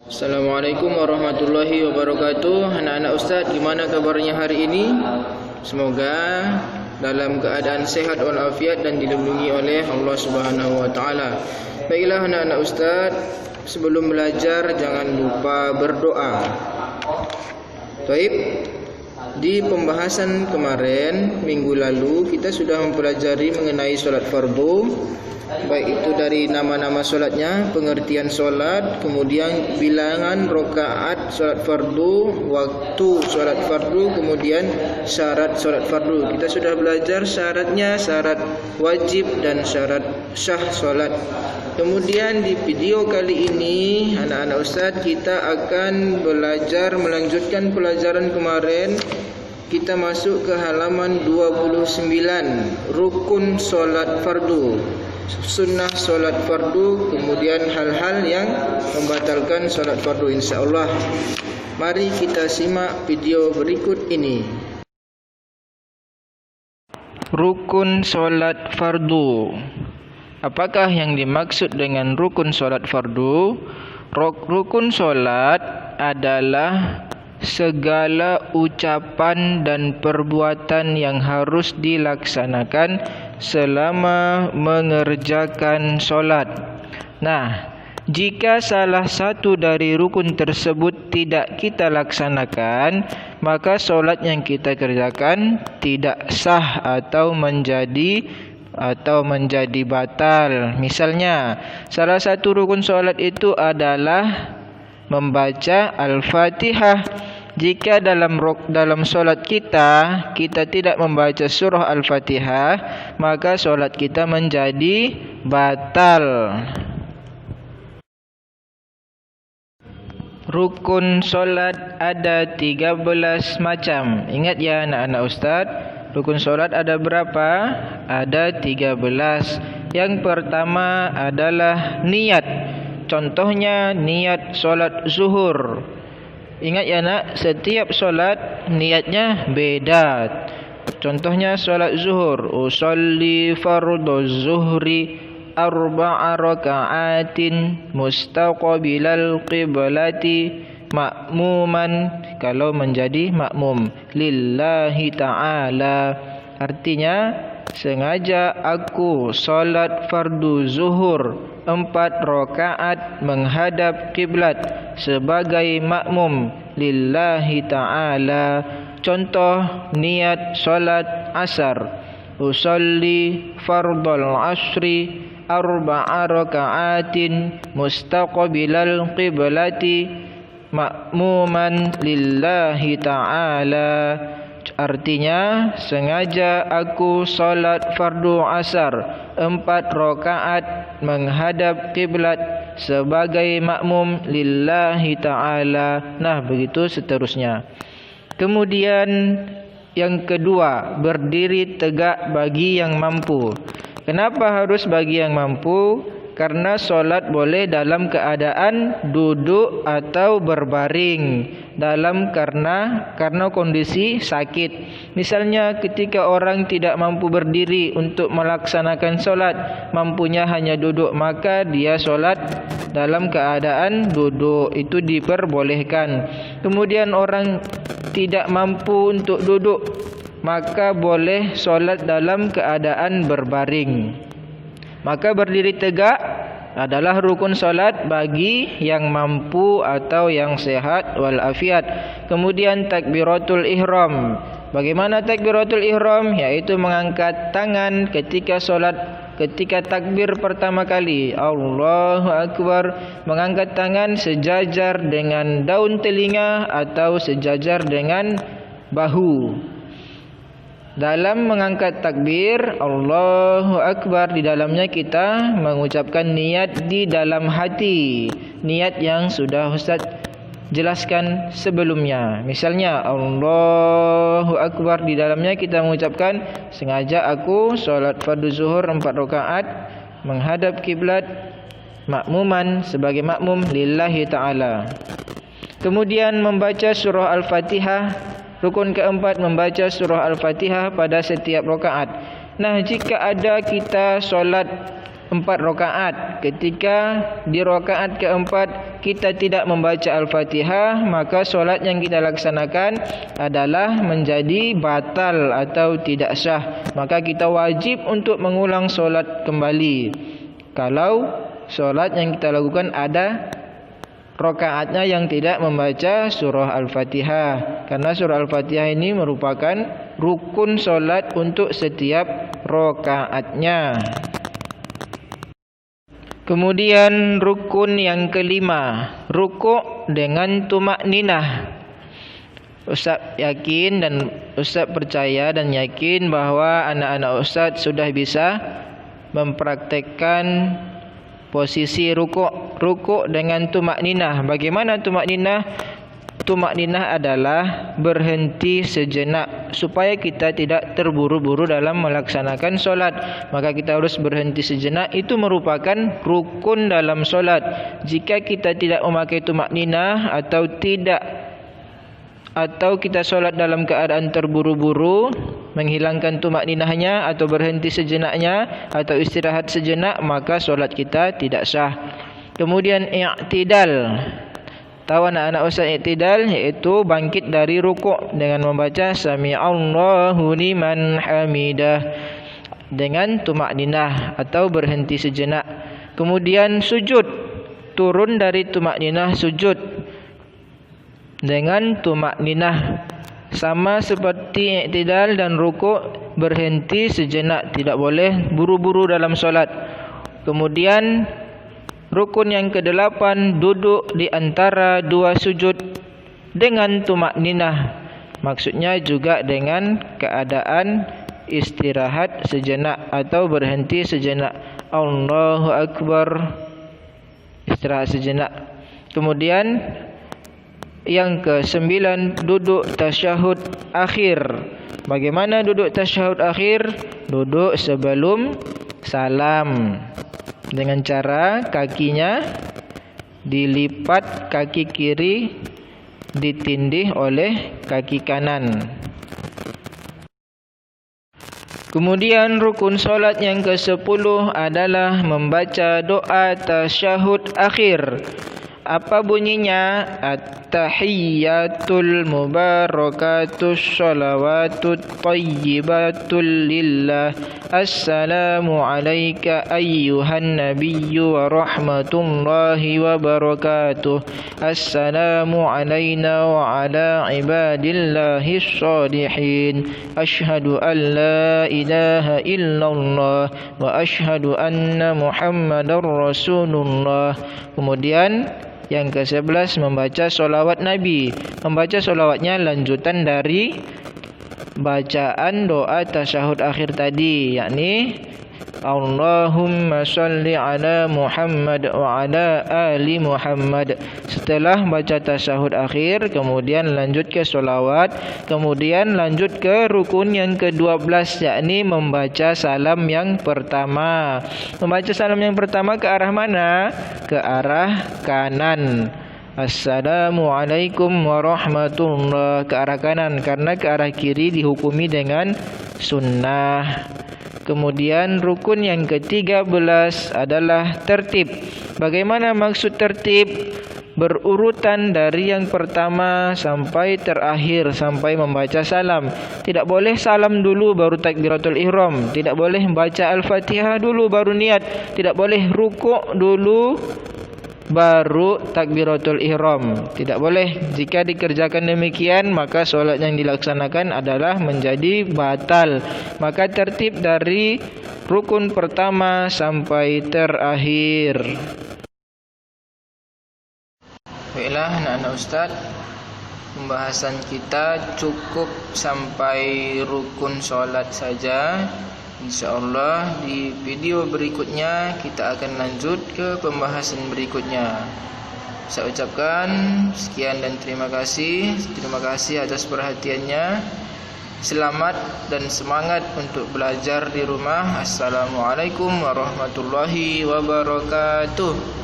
Assalamualaikum warahmatullahi wabarakatuh. Anak-anak Ustaz, gimana kabarnya hari ini? Semoga dalam keadaan sehat walafiat dan dilindungi oleh Allah Subhanahu wa taala. Baiklah anak-anak Ustaz, sebelum belajar jangan lupa berdoa. Baik. Di pembahasan kemarin minggu lalu kita sudah mempelajari mengenai solat fardu, baik itu dari nama-nama solatnya, pengertian solat, kemudian bilangan rakaat solat fardu, waktu solat fardu, kemudian syarat solat fardu. Kita sudah belajar syaratnya, syarat wajib dan syarat sah solat. Kemudian di video kali ini anak-anak Ustaz kita akan belajar melanjutkan pelajaran kemarin. Kita masuk ke halaman 29, rukun solat fardu, sunnah solat fardu, kemudian hal-hal yang membatalkan solat fardu insyaAllah. Mari kita simak video berikut ini. Rukun solat fardu. Apakah yang dimaksud dengan rukun solat fardu? Rukun solat adalah segala ucapan dan perbuatan yang harus dilaksanakan selama mengerjakan solat. Nah, jika salah satu dari rukun tersebut tidak kita laksanakan, maka solat yang kita kerjakan tidak sah atau menjadi batal. Misalnya, salah satu rukun solat itu adalah membaca Al-Fatihah. Jika dalam solat kita tidak membaca surah Al-Fatihah, maka solat kita menjadi batal. Rukun solat ada 13 macam. Ingat ya anak-anak Ustaz, rukun solat ada berapa? Ada 13. Yang pertama adalah niat. Contohnya niat solat zuhur. Ingat ya nak, setiap solat niatnya beda. Contohnya solat zuhur, usolli fardhu zuhri arba'a raka'atin mustaqbilal qiblati makmuman, kalau menjadi makmum lillahi ta'ala. Artinya, sengaja aku solat fardu zuhur 4 rakaat menghadap kiblat sebagai makmum lillahi ta'ala. Contoh niat solat asar, usolli fardul asri arba'a raka'atin mustaqbilal qiblati makmuman lillahi ta'ala. Artinya, sengaja aku solat fardu asar 4 rakaat menghadap kiblat sebagai makmum lillahi ta'ala. Nah, begitu seterusnya. Kemudian yang kedua, berdiri tegak bagi yang mampu. Kenapa harus bagi yang mampu? Karena solat boleh dalam keadaan duduk atau berbaring, karena kondisi sakit. Misalnya ketika orang tidak mampu berdiri untuk melaksanakan solat, mampunya hanya duduk, maka dia solat dalam keadaan duduk, itu diperbolehkan. Kemudian orang tidak mampu untuk duduk, maka boleh solat dalam keadaan berbaring. Maka berdiri tegak adalah rukun solat bagi yang mampu atau yang sehat walafiat. Kemudian takbiratul ihram. Bagaimana takbiratul ihram? Yaitu mengangkat tangan ketika solat, ketika takbir pertama kali, Allahu Akbar, mengangkat tangan sejajar dengan daun telinga atau sejajar dengan bahu. Dalam mengangkat takbir Allahu Akbar, di dalamnya kita mengucapkan niat di dalam hati, niat yang sudah Ustaz jelaskan sebelumnya. Misalnya Allahu Akbar, di dalamnya kita mengucapkan sengaja aku solat fardu zuhur 4 rakaat menghadap kiblat makmuman sebagai makmum lillahi ta'ala. Kemudian membaca surah Al-Fatihah. Rukun keempat, membaca surah Al-Fatihah pada setiap rakaat. Nah, jika ada kita solat 4 rakaat. Ketika di rakaat keempat kita tidak membaca Al-Fatihah, maka solat yang kita laksanakan adalah menjadi batal atau tidak sah. Maka kita wajib untuk mengulang solat kembali kalau solat yang kita lakukan ada rakaatnya yang tidak membaca surah Al-Fatihah. Karena surah Al-Fatihah ini merupakan rukun solat untuk setiap rakaatnya. Kemudian rukun yang kelima, rukuk dengan tumakninah. Ustaz yakin dan Ustaz percaya dan yakin bahawa anak-anak Ustaz sudah bisa mempraktekkan posisi rukuk dengan tumakninah. Bagaimana tumakninah? Tumakninah adalah berhenti sejenak supaya kita tidak terburu-buru dalam melaksanakan solat. Maka kita harus berhenti sejenak. Itu merupakan rukun dalam solat. Jika kita tidak memakai tumakninah atau kita solat dalam keadaan terburu-buru, menghilangkan tumakninahnya atau berhenti sejenaknya atau istirahat sejenak, maka solat kita tidak sah. Kemudian i'tidal. Tahu anak-anak Ustaz i'tidal, iaitu bangkit dari rukuk dengan membaca Sami'allahu liman hamidah dengan tumakninah atau berhenti sejenak. Kemudian sujud, turun dari tumakninah sujud dengan tumakninah. Sama seperti i'tidal dan rukuk, berhenti sejenak, tidak boleh buru-buru dalam solat. Kemudian rukun yang ke-8, duduk di antara dua sujud dengan tumakninah. Maksudnya juga dengan keadaan istirahat sejenak atau berhenti sejenak. Allahu Akbar, istirahat sejenak. Kemudian yang ke-9, duduk tasyahud akhir. Bagaimana duduk tasyahud akhir? Duduk sebelum salam dengan cara kakinya dilipat, kaki kiri ditindih oleh kaki kanan. Kemudian rukun solat yang ke-10 adalah membaca doa tasyahud akhir. Apa bunyinya? At-tahiyyatul mubarakatus shalawatut tayyibatul lillah. Assalamu alayka ayyuhan nabiyyu wa rahmatullahi wa barakatuh. Assalamu alayna wa ala ibadillahis shalihin. Ashhadu an la ilaha illallah wa ashhadu anna Muhammadar Rasulullah. Kemudian yang ke-11 membaca solawat Nabi. Membaca solawatnya lanjutan dari bacaan doa tasyahud akhir tadi, yakni Allahumma salli ala Muhammad wa ala ali Muhammad. Setelah baca tasyahud akhir, kemudian lanjut ke solawat, kemudian lanjut ke rukun yang ke-12, yakni membaca salam yang pertama. Membaca salam yang pertama ke arah mana? Ke arah kanan. Assalamualaikum warahmatullahi, ke arah kanan, karena ke arah kiri dihukumi dengan sunnah. Kemudian rukun yang ke-13 adalah tertib. Bagaimana maksud tertib? Berurutan dari yang pertama sampai terakhir, sampai membaca salam. Tidak boleh salam dulu baru takbiratul ihram. Tidak boleh baca Al-Fatihah dulu baru niat. Tidak boleh rukuk dulu baru takbiratul ihram. Tidak boleh. Jika dikerjakan demikian, maka solat yang dilaksanakan adalah menjadi batal. Maka tertib dari rukun pertama sampai terakhir. Baiklah anak-anak Ustaz, pembahasan kita cukup sampai rukun solat saja. InsyaAllah di video berikutnya kita akan lanjut ke pembahasan berikutnya. Saya ucapkan sekian dan terima kasih. Terima kasih atas perhatiannya. Selamat dan semangat untuk belajar di rumah. Assalamualaikum warahmatullahi wabarakatuh.